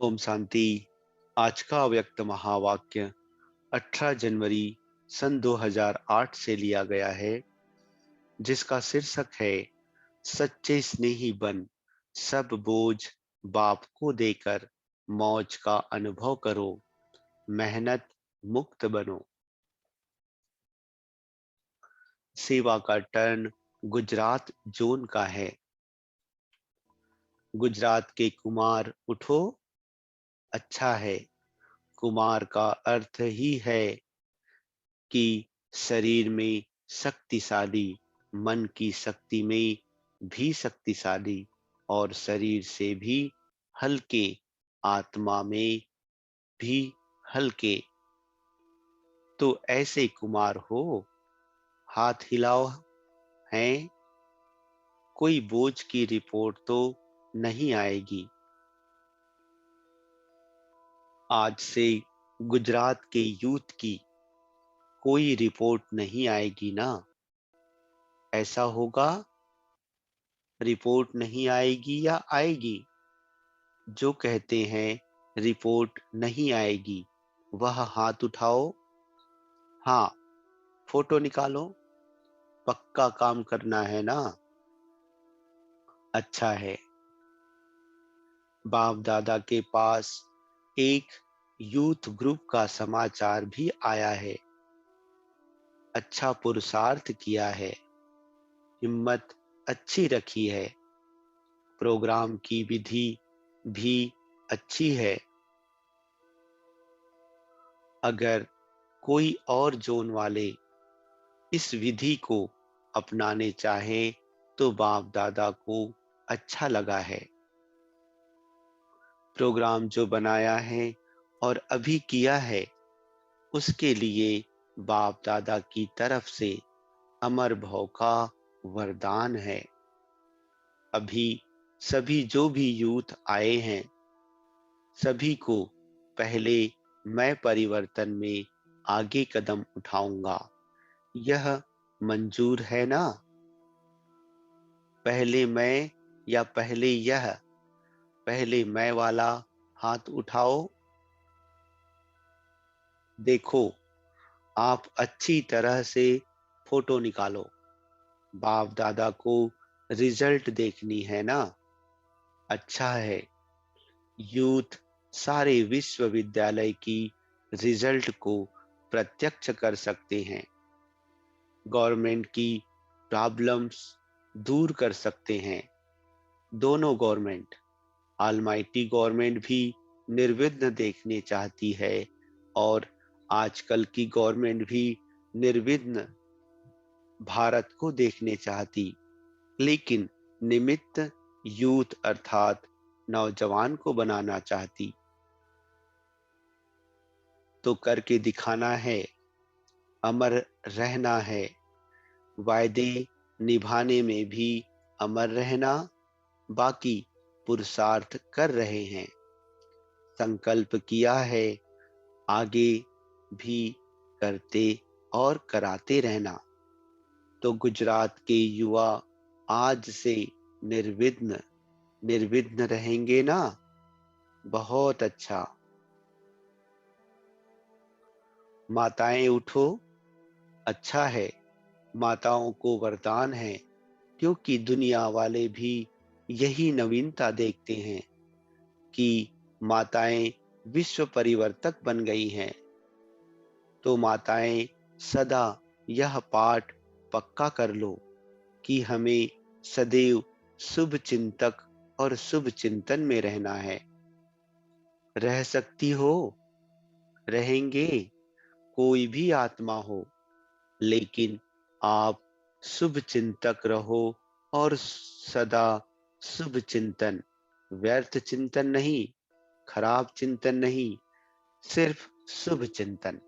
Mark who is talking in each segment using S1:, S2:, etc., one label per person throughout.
S1: ओम शांति। आज का अव्यक्त महावाक्य 18 जनवरी सन 2008 से लिया गया है, जिसका शीर्षक है सच्चे स्नेही बन, सब बोझ बाप को देकर मौज का अनुभव करो, मेहनत मुक्त बनो। सेवा का टर्न गुजरात जोन का है। गुजरात के कुमार उठो। अच्छा है। कुमार का अर्थ ही है कि शरीर में शक्तिशाली, मन की शक्ति में भी शक्तिशाली और शरीर से भी हल्के, आत्मा में भी हल्के। तो ऐसे कुमार हो, हाथ हिलाओ। हैं? कोई बोझ की रिपोर्ट तो नहीं आएगी। आज से गुजरात के यूथ की कोई रिपोर्ट नहीं आएगी ना? ऐसा होगा? रिपोर्ट नहीं आएगी या आएगी? जो कहते हैं रिपोर्ट नहीं आएगी, वह हाथ उठाओ। हाँ, फोटो निकालो। पक्का काम करना है ना? अच्छा है। बाप दादा के पास एक यूथ ग्रुप का समाचार भी आया है। अच्छा पुरुषार्थ किया है, हिम्मत अच्छी रखी है, प्रोग्राम की विधि भी अच्छी है। अगर कोई और जोन वाले इस विधि को अपनाने चाहे तो बाप दादा को अच्छा लगा है। प्रोग्राम जो बनाया है और अभी किया है, उसके लिए बाप दादा की तरफ से अमर भव का वरदान है। अभी सभी जो भी यूथ आए हैं, सभी को पहले मैं परिवर्तन में आगे कदम उठाऊंगा, यह मंजूर है ना? पहले मैं या पहले यह? पहले मैं वाला हाथ उठाओ। देखो, आप अच्छी तरह से फोटो निकालो। बाप दादा को रिजल्ट देखनी है ना? अच्छा है। यूथ सारे विश्वविद्यालय की रिजल्ट को प्रत्यक्ष कर सकते हैं। गवर्नमेंट की प्रॉब्लम्स दूर कर सकते हैं। दोनों गवर्नमेंट, ऑलमाइटी गवर्नमेंट भी निर्विघ्न देखने चाहती है और आजकल की गवर्नमेंट भी निर्विघ्न भारत को देखने चाहती, लेकिन निमित्त यूथ अर्थात नौजवान को बनाना चाहती। तो करके दिखाना है, अमर रहना है, वायदे निभाने में भी अमर रहना। बाकी पुरुषार्थ कर रहे हैं, संकल्प किया है, आगे भी करते और कराते रहना। तो गुजरात के युवा आज से निर्विघ्न निर्विघ्न रहेंगे ना? बहुत अच्छा। माताएं उठो। अच्छा है। माताओं को वरदान है, क्योंकि दुनिया वाले भी यही नवीनता देखते हैं कि माताएं विश्व परिवर्तक बन गई हैं। तो माताएं सदा यह पाठ पक्का कर लो कि हमें सदैव शुभ चिंतक और शुभ चिंतन में रहना है। रह सकती हो? रहेंगे। कोई भी आत्मा हो, लेकिन आप शुभ चिंतक रहो और सदा शुभ चिंतन, व्यर्थ चिंतन नहीं, खराब चिंतन नहीं, सिर्फ शुभ चिंतन।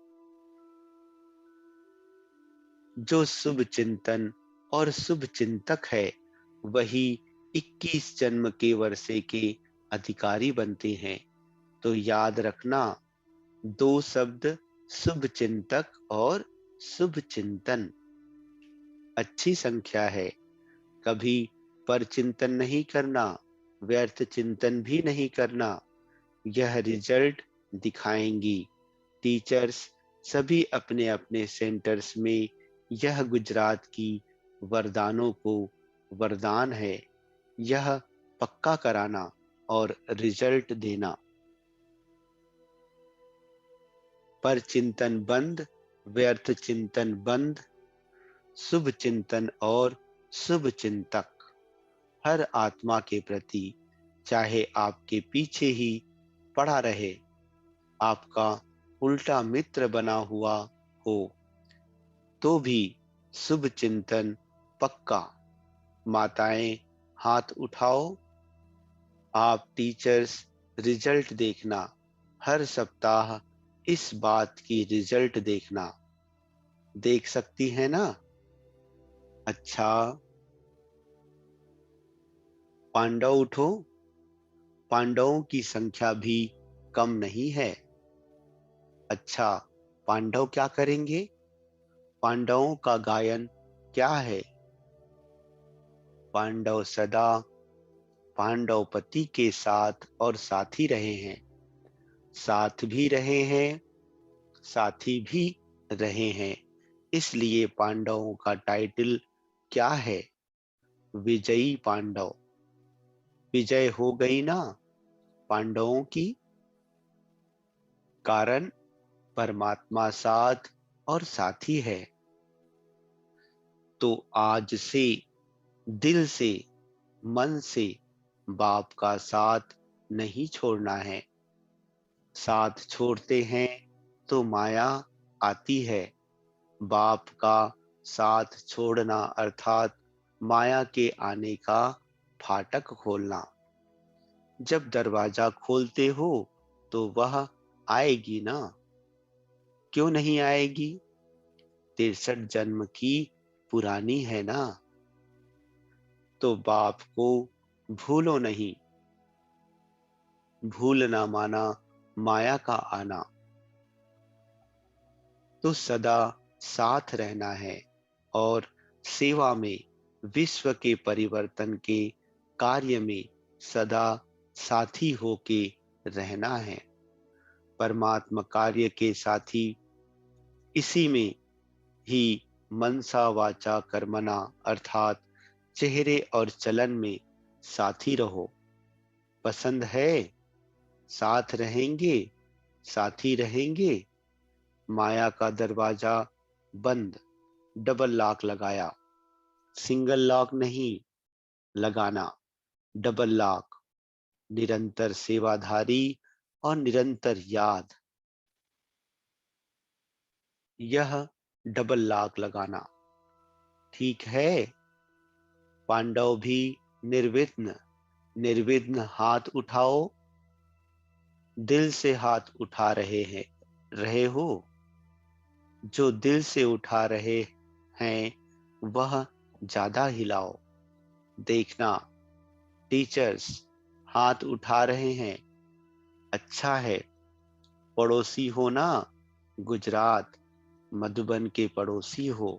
S1: जो शुभ चिंतन और शुभ चिंतक है, वही 21 जन्म के वर्षे के अधिकारी बनते हैं। तो याद रखना, दो शब्द, शुभ चिंतक और शुभ चिंतन। अच्छी संख्या है। कभी पर चिंतन नहीं करना, व्यर्थ चिंतन भी नहीं करना। यह रिजल्ट दिखाएंगी। टीचर्स सभी अपने अपने सेंटर्स में यह गुजरात की वरदानों को वरदान है, यह पक्का कराना और रिजल्ट देना। पर चिंतन बंद, व्यर्थ चिंतन बंद, शुभ चिंतन और शुभ चिंतक हर आत्मा के प्रति, चाहे आपके पीछे ही पड़ा रहे, आपका उल्टा मित्र बना हुआ हो, तो भी शुभ चिंतन पक्का। माताएं हाथ उठाओ। आप टीचर्स रिजल्ट देखना, हर सप्ताह इस बात की रिजल्ट देखना। देख सकती है ना? अच्छा, पांडव उठो। पांडवों की संख्या भी कम नहीं है। अच्छा, पांडव क्या करेंगे? पांडवों का गायन क्या है? पांडव सदा पांडव पति के साथ और साथी रहे हैं, साथ भी रहे हैं, साथी भी रहे हैं। इसलिए पांडवों का टाइटल क्या है? विजयी पांडव। विजय हो गई ना पांडवों की, कारण परमात्मा साथ और साथी है। तो आज से दिल से, मन से बाप का साथ नहीं छोड़ना है। साथ छोड़ते हैं तो माया आती है। बाप का साथ छोड़ना अर्थात माया के आने का फाटक खोलना। जब दरवाजा खोलते हो तो वह आएगी ना? क्यों नहीं आएगी? 63 जन्म की पुरानी है ना। तो बाप को भूलो नहीं। भूलना माना माया का आना। तो सदा साथ रहना है और सेवा में, विश्व के परिवर्तन के कार्य में सदा साथी होके रहना है। परमात्मा कार्य के साथी इसी में ही मनसा वाचा कर्मणा अर्थात चेहरे और चलन में साथी रहो। पसंद है? साथ रहेंगे, साथी रहेंगे। माया का दरवाजा बंद, डबल लॉक लगाया। सिंगल लॉक नहीं लगाना, डबल लॉक। निरंतर सेवाधारी और निरंतर याद, यह डबल लॉक लगाना। ठीक है? पांडव भी निर्विघ्न, निर्विघ्न हाथ उठाओ। दिल से हाथ उठा रहे हो। जो दिल से उठा रहे हैं वह ज्यादा हिलाओ। देखना, टीचर्स हाथ उठा रहे हैं। अच्छा है। पड़ोसी हो ना, गुजरात मधुबन के पड़ोसी हो,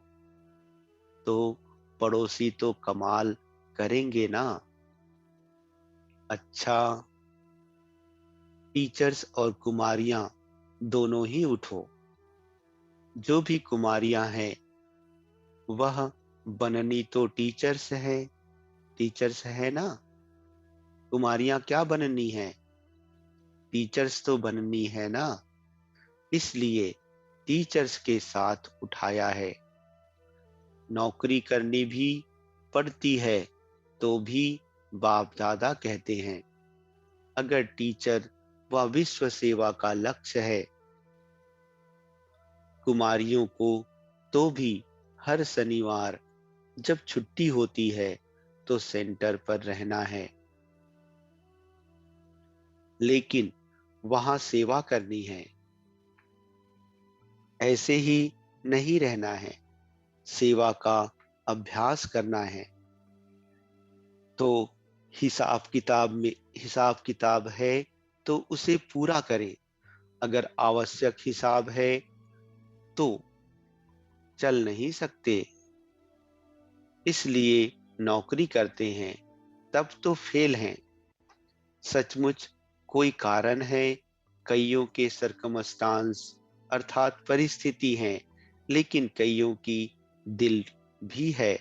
S1: तो पड़ोसी तो कमाल करेंगे ना। अच्छा, टीचर्स और कुमारियां दोनों ही उठो। जो भी कुमारियां हैं वह बननी तो टीचर्स है ना। कुमारियां क्या बननी है? टीचर्स तो बननी है ना। इसलिए टीचर्स के साथ उठाया है। नौकरी करनी भी पड़ती है तो भी बाप दादा कहते हैं, अगर टीचर व विश्व सेवा का लक्ष्य है, कुमारियों को तो भी हर शनिवार जब छुट्टी होती है तो सेंटर पर रहना है, लेकिन वहां सेवा करनी है। ऐसे ही नहीं रहना है, सेवा का अभ्यास करना है। तो हिसाब किताब है तो उसे पूरा करें। अगर आवश्यक हिसाब है तो चल नहीं सकते, इसलिए नौकरी करते हैं, तब तो फेल हैं। सचमुच कोई कारण है, कईयों के सरकमस्टांस अर्थात परिस्थिति हैं, लेकिन कईयों की दिल भी है।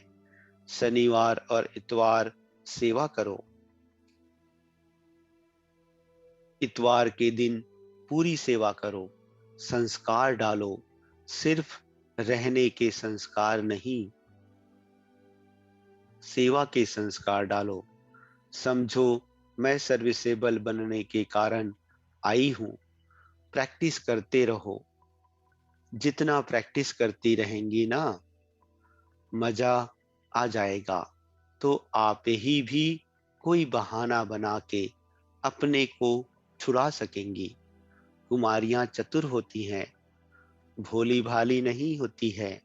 S1: शनिवार और इतवार सेवा करो। इतवार के दिन पूरी सेवा करो, संस्कार डालो, सिर्फ रहने के संस्कार नहीं, सेवा के संस्कार डालो। समझो मैं सर्विसेबल बनने के कारण आई हूं। प्रैक्टिस करते रहो। जितना प्रैक्टिस करती रहेंगी ना, मजा आ जाएगा। तो आप ही भी कोई बहाना बना के अपने को छुड़ा सकेंगी। कुमारियां चतुर होती हैं, भोली भाली नहीं होती है।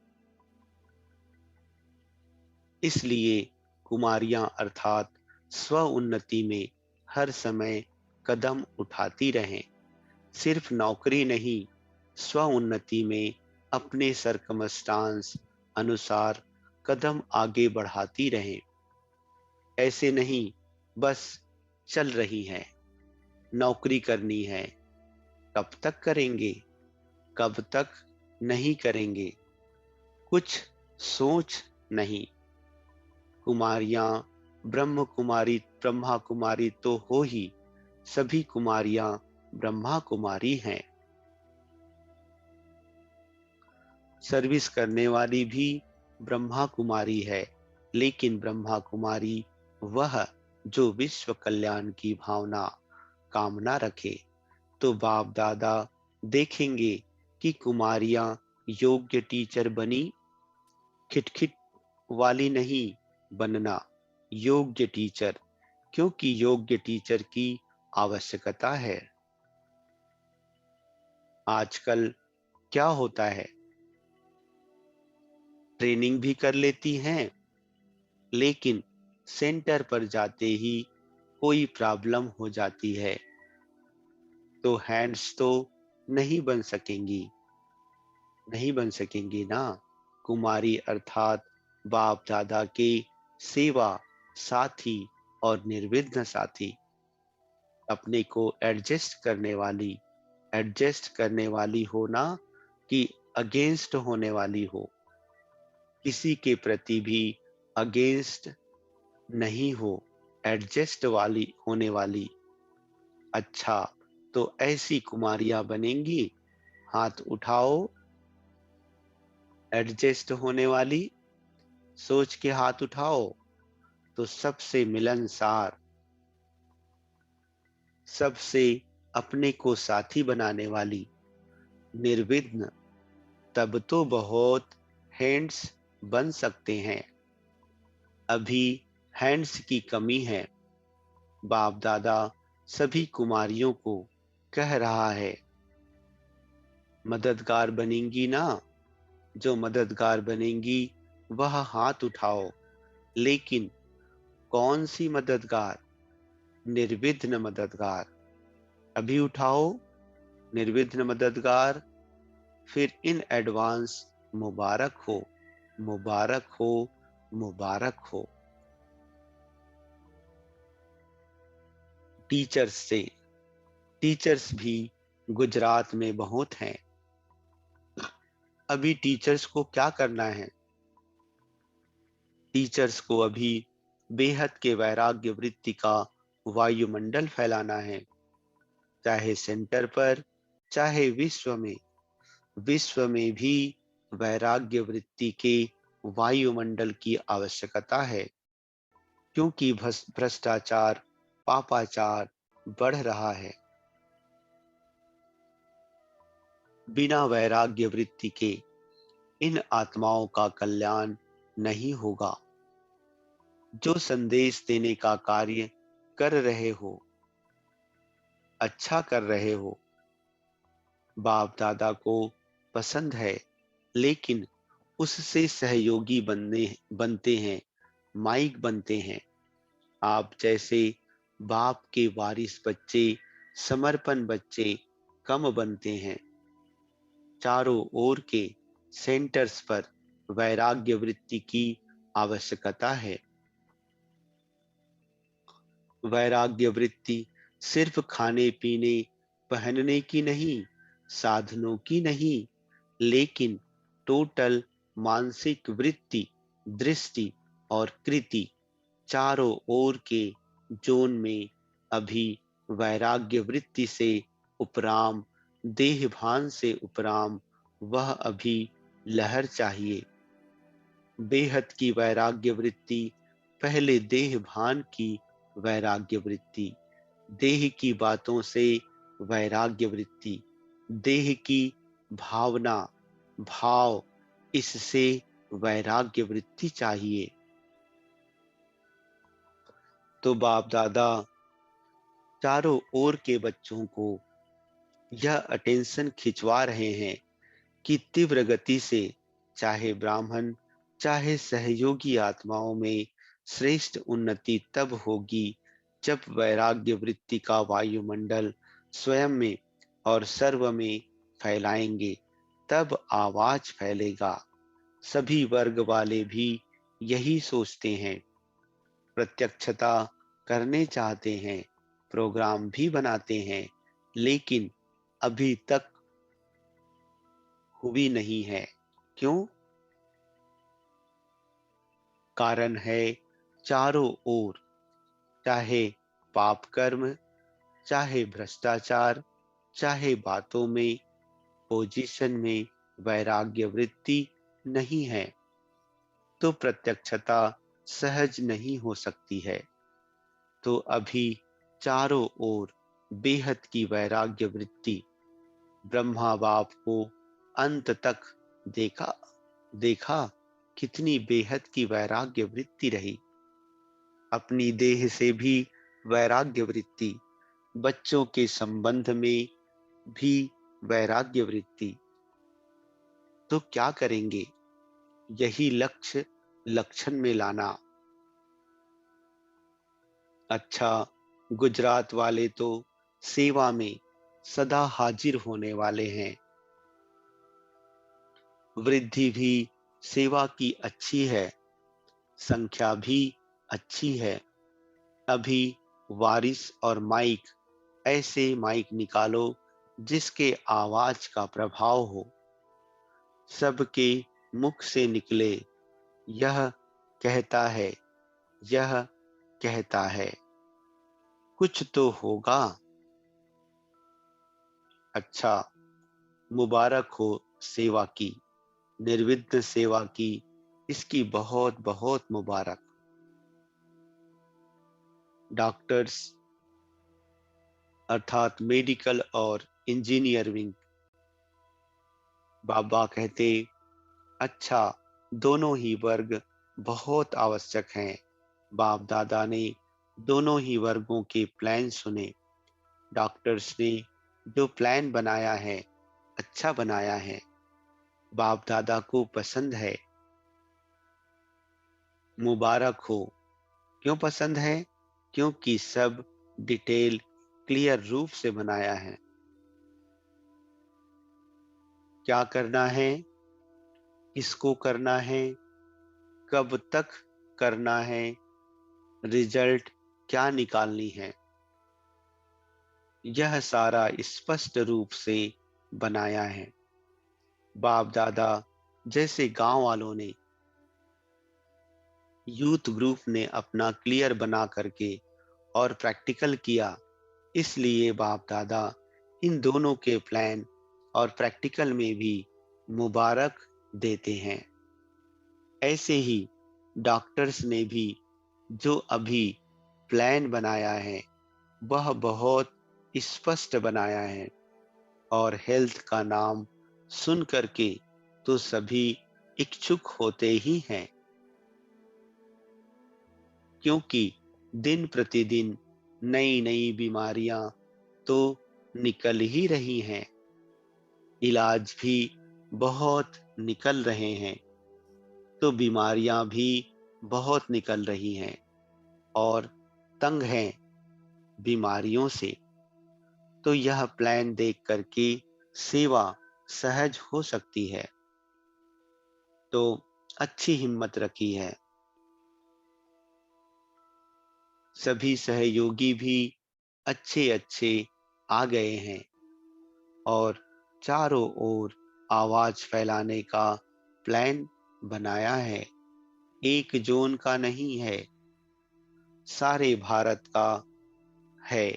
S1: इसलिए कुमारियां अर्थात स्व उन्नति में हर समय कदम उठाती रहें। सिर्फ नौकरी नहीं, स्व उन्नति में अपने सरकमस्टांस अनुसार कदम आगे बढ़ाती रहें। ऐसे नहीं बस चल रही हैं, नौकरी करनी है। कब तक करेंगे, कब तक नहीं करेंगे, कुछ सोच नहीं। कुमारियां ब्रह्मा कुमारी तो हो ही, सभी कुमारियां ब्रह्मा कुमारी हैं। सर्विस करने वाली भी ब्रह्मा कुमारी है, लेकिन ब्रह्मा कुमारी वह जो विश्व कल्याण की भावना कामना रखे। तो बाप दादा देखेंगे कि कुमारियां योग्य टीचर बनी, खिटखिट वाली नहीं बनना, योग्य टीचर, क्योंकि योग्य टीचर की आवश्यकता है। आजकल क्या होता है, ट्रेनिंग भी कर लेती हैं, लेकिन सेंटर पर जाते ही कोई प्रॉब्लम हो जाती है, तो हैंड्स तो नहीं बन सकेंगी, नहीं बन सकेंगी ना। कुमारी अर्थात बाप दादा के सेवा साथी और निर्विघ्न साथी, अपने को एडजस्ट करने वाली हो ना, कि अगेंस्ट होने वाली हो। किसी के प्रति भी अगेंस्ट नहीं हो, एडजस्ट वाली होने वाली। अच्छा, तो ऐसी कुमारियां बनेंगी। हाथ उठाओ। एडजस्ट होने वाली सोच के हाथ उठाओ। तो सबसे मिलनसार, सबसे अपने को साथी बनाने वाली, निर्विघ्न, तब तो बहुत हैंड्स बन सकते हैं। अभी हैंड्स की कमी है। बाप दादा सभी कुमारियों को कह रहा है, मददगार बनेंगी ना। जो मददगार बनेंगी वह हाथ उठाओ। लेकिन कौन सी मददगार, निर्विघ्न मददगार। अभी उठाओ, निर्विघ्न मददगार। फिर इन एडवांस मुबारक हो, मुबारक हो, मुबारक हो। टीचर्स से, टीचर्स भी गुजरात में बहुत हैं। अभी टीचर्स को क्या करना है, टीचर्स को अभी बेहद के वैराग्य वृत्ति का वायुमंडल फैलाना है। चाहे सेंटर पर, चाहे विश्व में भी वैराग्य वृत्ति के वायुमंडल की आवश्यकता है। क्योंकि भ्रष्टाचार, पापाचार बढ़ रहा है। बिना वैराग्य वृत्ति के इन आत्माओं का कल्याण नहीं होगा। जो संदेश देने का कार्य कर रहे हो, अच्छा कर रहे हो, बाप दादा को पसंद है, लेकिन उससे सहयोगी बनते हैं, माइक बनते हैं। आप जैसे बाप के वारिस बच्चे, समर्पण बच्चे कम बनते हैं। चारों ओर के सेंटर्स पर वैराग्य वृत्ति की आवश्यकता है। वैराग्य वृत्ति सिर्फ खाने पीने पहनने की नहीं, साधनों की नहीं, लेकिन टोटल मानसिक वृत्ति, दृष्टि और कृति चारों ओर के जोन में अभी वैराग्य वृत्ति से उपराम, देह भान से उपराम वह अभी लहर चाहिए। बेहद की वैराग्य वृत्ति, पहले देह भान की वैराग्य वृत्ति, देह की बातों से वैराग्य वृत्ति, देह की भावना, भाव, इससे वैराग्य वृत्ति चाहिए। तो बाप दादा चारों ओर के बच्चों को यह अटेंशन खिंचवा रहे हैं कि तीव्र गति से, चाहे ब्राह्मण चाहे सहयोगी आत्माओं में श्रेष्ठ उन्नति तब होगी जब वैराग्य वृत्ति का वायुमंडल स्वयं में और सर्व में फैलाएंगे, तब आवाज फैलेगा। सभी वर्ग वाले भी यही सोचते हैं, प्रत्यक्षता करने चाहते हैं, प्रोग्राम भी बनाते हैं, लेकिन अभी तक हुई नहीं है। क्यों? कारण है चारों ओर, चाहे पाप कर्म, चाहे भ्रष्टाचार, चाहे बातों में, पोजीशन में वैराग्य वृत्ति नहीं है, तो प्रत्यक्षता सहज नहीं हो सकती है। तो अभी चारों ओर बेहद की वैराग्य वृत्ति, ब्रह्मा बाप को अंत तक देखा देखा कितनी बेहद की वैराग्य वृत्ति रही। अपनी देह से भी वैराग्य वृत्ति, बच्चों के संबंध में भी वैराग्य वृत्ति। तो क्या करेंगे? यही लक्ष्य लक्षण में लाना। अच्छा, गुजरात वाले तो सेवा में सदा हाजिर होने वाले हैं। वृद्धि भी सेवा की अच्छी है, संख्या भी अच्छी है। अभी वारिस और माइक, ऐसे माइक निकालो जिसके आवाज का प्रभाव हो, सबके मुख से निकले, यह कहता है, यह कहता है, कुछ तो होगा। अच्छा, मुबारक हो सेवा की, निर्विघ्न सेवा की, इसकी बहुत बहुत मुबारक। डॉक्टर्स अर्थात मेडिकल और इंजीनियरिंग, बाबा कहते, अच्छा, दोनों ही वर्ग बहुत आवश्यक हैं। बाप दादा ने दोनों ही वर्गों के प्लान सुने। डॉक्टर्स ने जो प्लान बनाया है, अच्छा बनाया है, बाप दादा को पसंद है। मुबारक हो। क्यों पसंद है? क्योंकि सब डिटेल क्लियर रूप से बनाया है। क्या करना है, किसको करना है, कब तक करना है, रिजल्ट क्या निकालनी है, यह सारा स्पष्ट रूप से बनाया है। बाप दादा जैसे गांव वालों ने, यूथ ग्रुप ने अपना क्लियर बना करके और प्रैक्टिकल किया, इसलिए बाप दादा इन दोनों के प्लान और प्रैक्टिकल में भी मुबारक देते हैं। ऐसे ही डॉक्टर्स ने भी जो अभी प्लान बनाया है, वह बहुत स्पष्ट बनाया है, और हेल्थ का नाम सुन करके तो सभी इच्छुक होते ही हैं, क्योंकि दिन प्रतिदिन नई नई बीमारियां तो निकल ही रही हैं, इलाज भी बहुत निकल रहे हैं, तो बीमारियां भी बहुत निकल रही हैं और तंग हैं बीमारियों से। तो यह प्लान देख करके सेवा सहज हो सकती है। तो अच्छी हिम्मत रखी है। सभी सहयोगी भी अच्छे अच्छे आ गए हैं और चारों ओर आवाज फैलाने का प्लान बनाया है। एक जोन का नहीं है, सारे भारत का है।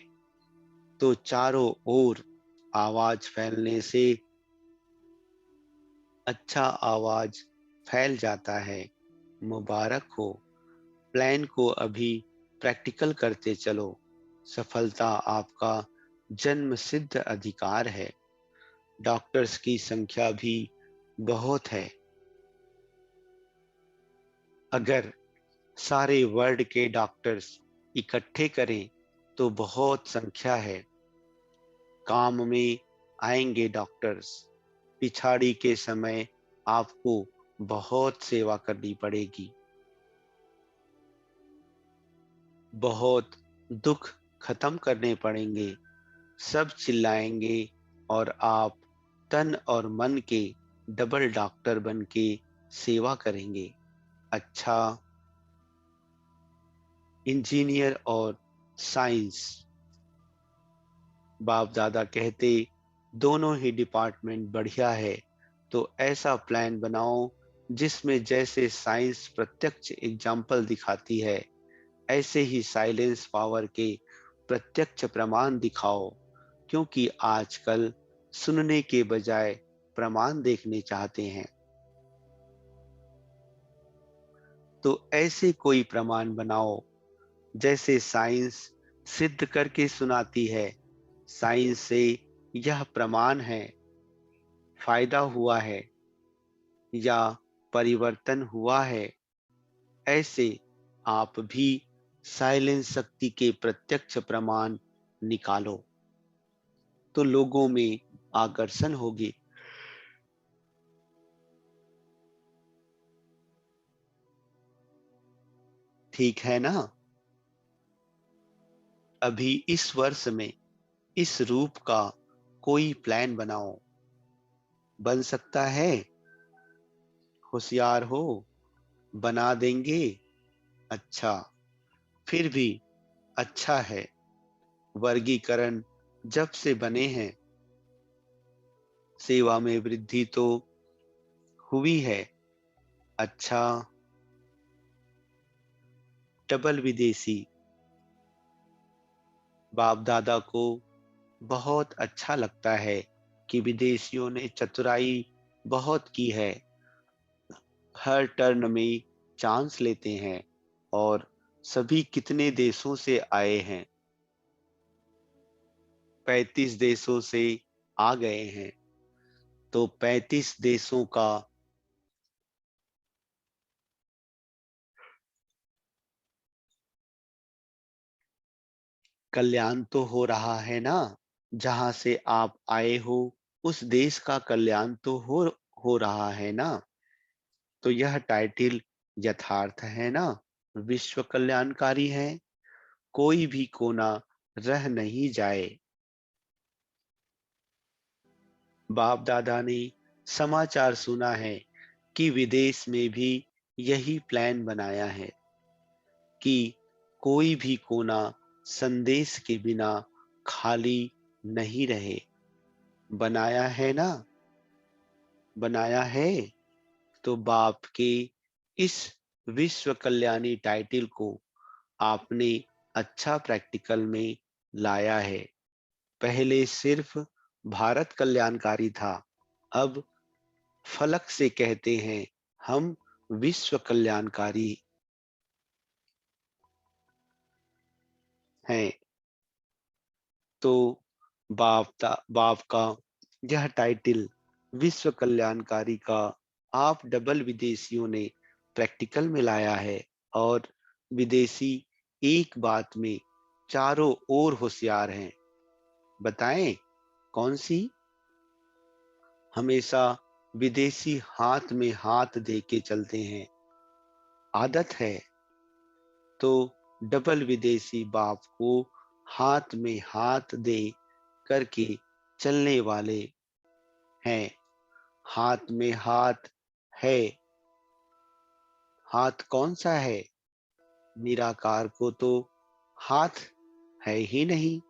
S1: तो चारों ओर आवाज फैलने से अच्छा आवाज फैल जाता है। मुबारक हो, प्लान को अभी प्रैक्टिकल करते चलो। सफलता आपका जन्म सिद्ध अधिकार है। डॉक्टर्स की संख्या भी बहुत है। अगर सारे वर्ल्ड के डॉक्टर्स इकट्ठे करें तो बहुत संख्या है। काम में आएंगे डॉक्टर्स। पिछाड़ी के समय आपको बहुत सेवा करनी पड़ेगी। बहुत दुख खत्म करने पड़ेंगे। सब चिल्लाएंगे और आप तन और मन के डबल डॉक्टर बन के सेवा करेंगे। अच्छा, इंजीनियर और साइंस, बाप दादा कहते दोनों ही डिपार्टमेंट बढ़िया है। तो ऐसा प्लान बनाओ जिसमें जैसे साइंस प्रत्यक्ष एग्जाम्पल दिखाती है, ऐसे ही साइलेंस पावर के प्रत्यक्ष प्रमाण दिखाओ। क्योंकि आजकल सुनने के बजाय प्रमाण देखने चाहते हैं। तो ऐसे कोई प्रमाण बनाओ जैसे साइंस सिद्ध करके सुनाती है। साइंस से यह प्रमाण है, फायदा हुआ है या परिवर्तन हुआ है। ऐसे आप भी साइलेंस शक्ति के प्रत्यक्ष प्रमाण निकालो तो लोगों में आकर्षण होगी। ठीक है ना? अभी इस वर्ष में इस रूप का कोई प्लान बनाओ। बन सकता है? होशियार हो, बना देंगे। अच्छा, फिर भी अच्छा है। वर्गीकरण जब से बने हैं, सेवा में वृद्धि तो हुई है। अच्छा, डबल विदेशी, बाप दादा को बहुत अच्छा लगता है कि विदेशियों ने चतुराई बहुत की है। हर टर्न में चांस लेते हैं और सभी कितने देशों से आए हैं? 35 देशों से आ गए हैं। तो 35 देशों का कल्याण तो हो रहा है ना? जहां से आप आए हो उस देश का कल्याण तो हो रहा है ना? तो यह टाइटल यथार्थ है ना? विश्व कल्याणकारी है। कोई भी कोना रह नहीं जाए। बाप दादा ने समाचार सुना है कि विदेश में भी यही प्लान बनाया है कि कोई भी कोना संदेश के बिना खाली नहीं रहे। बनाया है ना? बनाया है। तो बाप के इस विश्व कल्याणी टाइटल को आपने अच्छा प्रैक्टिकल में लाया है। पहले सिर्फ भारत कल्याणकारी था, अब फलक से कहते हैं हम विश्व कल्याणकारी हैं। तो बाप का यह टाइटल विश्व कल्याणकारी का आप डबल विदेशियों ने प्रैक्टिकल में लाया है। और विदेशी एक बात में चारों ओर होशियार हैं। बताएं कौन सी? हमेशा विदेशी हाथ में हाथ दे के चलते हैं। आदत है। तो डबल विदेशी बाप को हाथ में हाथ दे करके चलने वाले हैं। हाथ में हाथ है। हाथ कौन सा है? निराकार को तो हाथ है ही नहीं।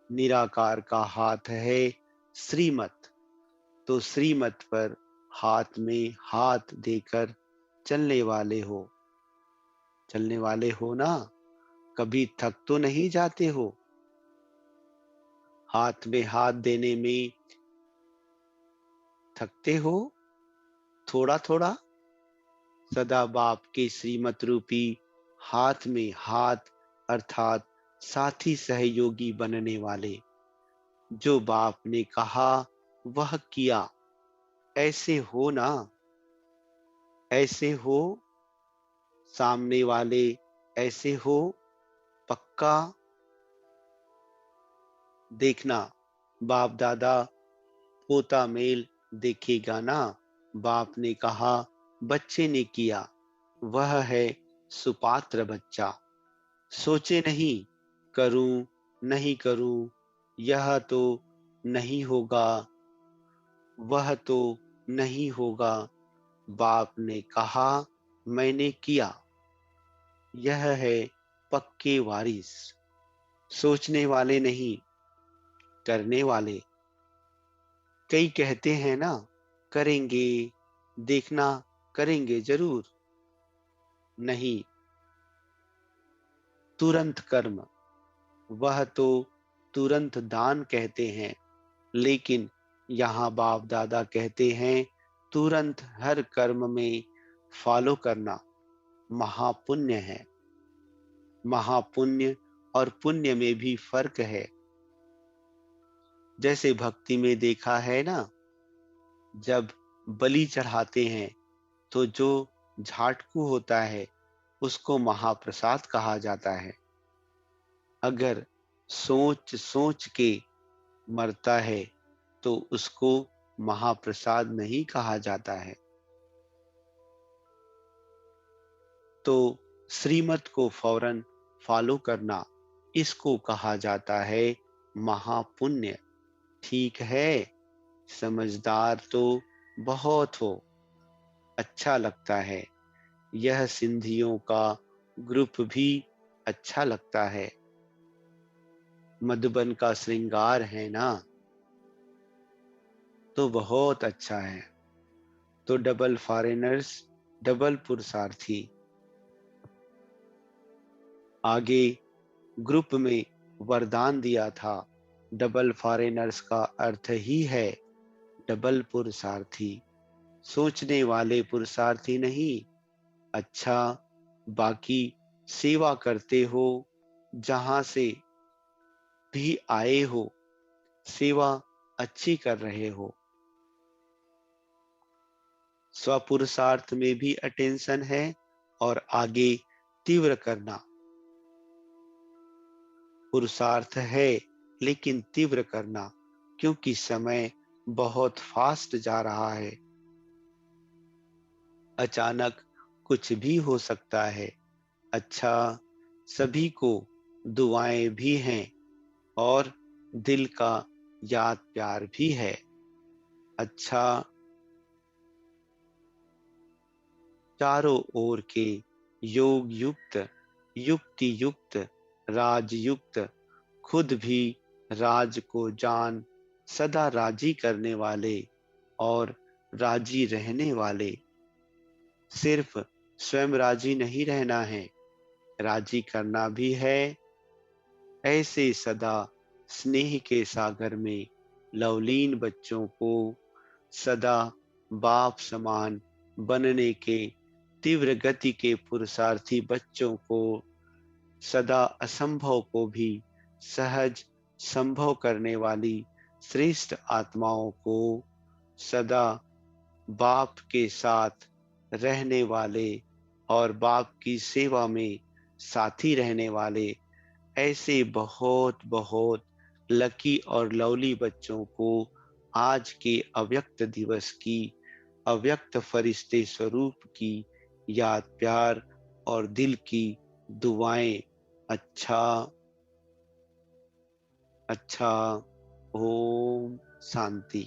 S1: निराकार का हाथ है श्रीमत, तो श्रीमत पर हाथ में हाथ देकर चलने वाले हो। चलने वाले हो ना, कभी थक तो नहीं जाते हो? हाथ में हाथ देने में थकते हो थोड़ा थोड़ा? सदा बाप के श्रीमत रूपी हाथ में हाथ, अर्थात साथी सहयोगी बनने वाले। जो बाप ने कहा वह किया, ऐसे हो ना? ऐसे हो? सामने वाले ऐसे हो? पक्का? देखना, बाप दादा पोता मेल देखेगा ना। बाप ने कहा, बच्चे ने किया, वह है सुपात्र बच्चा। सोचे नहीं, करूं नहीं करूं, यह तो नहीं होगा, वह तो नहीं होगा। बाप ने कहा, मैंने किया। यह है पक्के वारिस, सोचने वाले नहीं, करने वाले। कई कहते हैं ना, करेंगे, देखना, करेंगे जरूर। नहीं, तुरंत कर्म, वह तो तुरंत दान कहते हैं, लेकिन यहाँ बाप दादा कहते हैं तुरंत हर कर्म में फॉलो करना महापुण्य है। महापुण्य और पुण्य में भी फर्क है। जैसे भक्ति में देखा है ना, जब बलि चढ़ाते हैं तो जो झाटकू होता है उसको महाप्रसाद कहा जाता है। अगर सोच सोच के मरता है तो उसको महाप्रसाद नहीं कहा जाता है। तो श्रीमत को फौरन फॉलो करना, इसको कहा जाता है महापुण्य। ठीक है, समझदार तो बहुत हो, अच्छा लगता है। यह सिंधियों का ग्रुप भी अच्छा लगता है। मधुबन का श्रृंगार है ना, तो बहुत अच्छा है। तो डबल फॉरेनर्स, डबल पुरुषार्थी। आगे ग्रुप में वरदान दिया था। डबल फॉरेनर्स का अर्थ ही है डबल पुरुषार्थी, सोचने वाले पुरुषार्थी नहीं। अच्छा, बाकी सेवा करते हो, जहां से भी आए हो, सेवा अच्छी कर रहे हो। स्वपुरुषार्थ में भी अटेंशन है और आगे तीव्र करना। पुरुषार्थ है लेकिन तीव्र करना, क्योंकि समय बहुत फास्ट जा रहा है। अचानक कुछ भी हो सकता है। अच्छा, सभी को दुआएं भी हैं और दिल का याद प्यार भी है। अच्छा, चारों ओर के योग युक्त, युक्ति युक्त, राज युक्त, खुद भी राज को जान सदा राजी करने वाले और राजी रहने वाले। सिर्फ स्वयं राजी नहीं रहना है, राजी करना भी है। ऐसे सदा स्नेह के सागर में लवलीन बच्चों को सदा बाप समान बनने के तीव्र गति के पुरुषार्थी बच्चों को सदा असंभव को भी सहज संभव करने वाली श्रेष्ठ आत्माओं को सदा बाप के साथ रहने वाले और बाप की सेवा में साथी रहने वाले ऐसे बहुत बहुत लकी और लवली बच्चों को आज के अव्यक्त दिवस की, अव्यक्त फरिश्ते स्वरूप की याद प्यार और दिल की दुआएं। अच्छा, अच्छा। ओम शांति।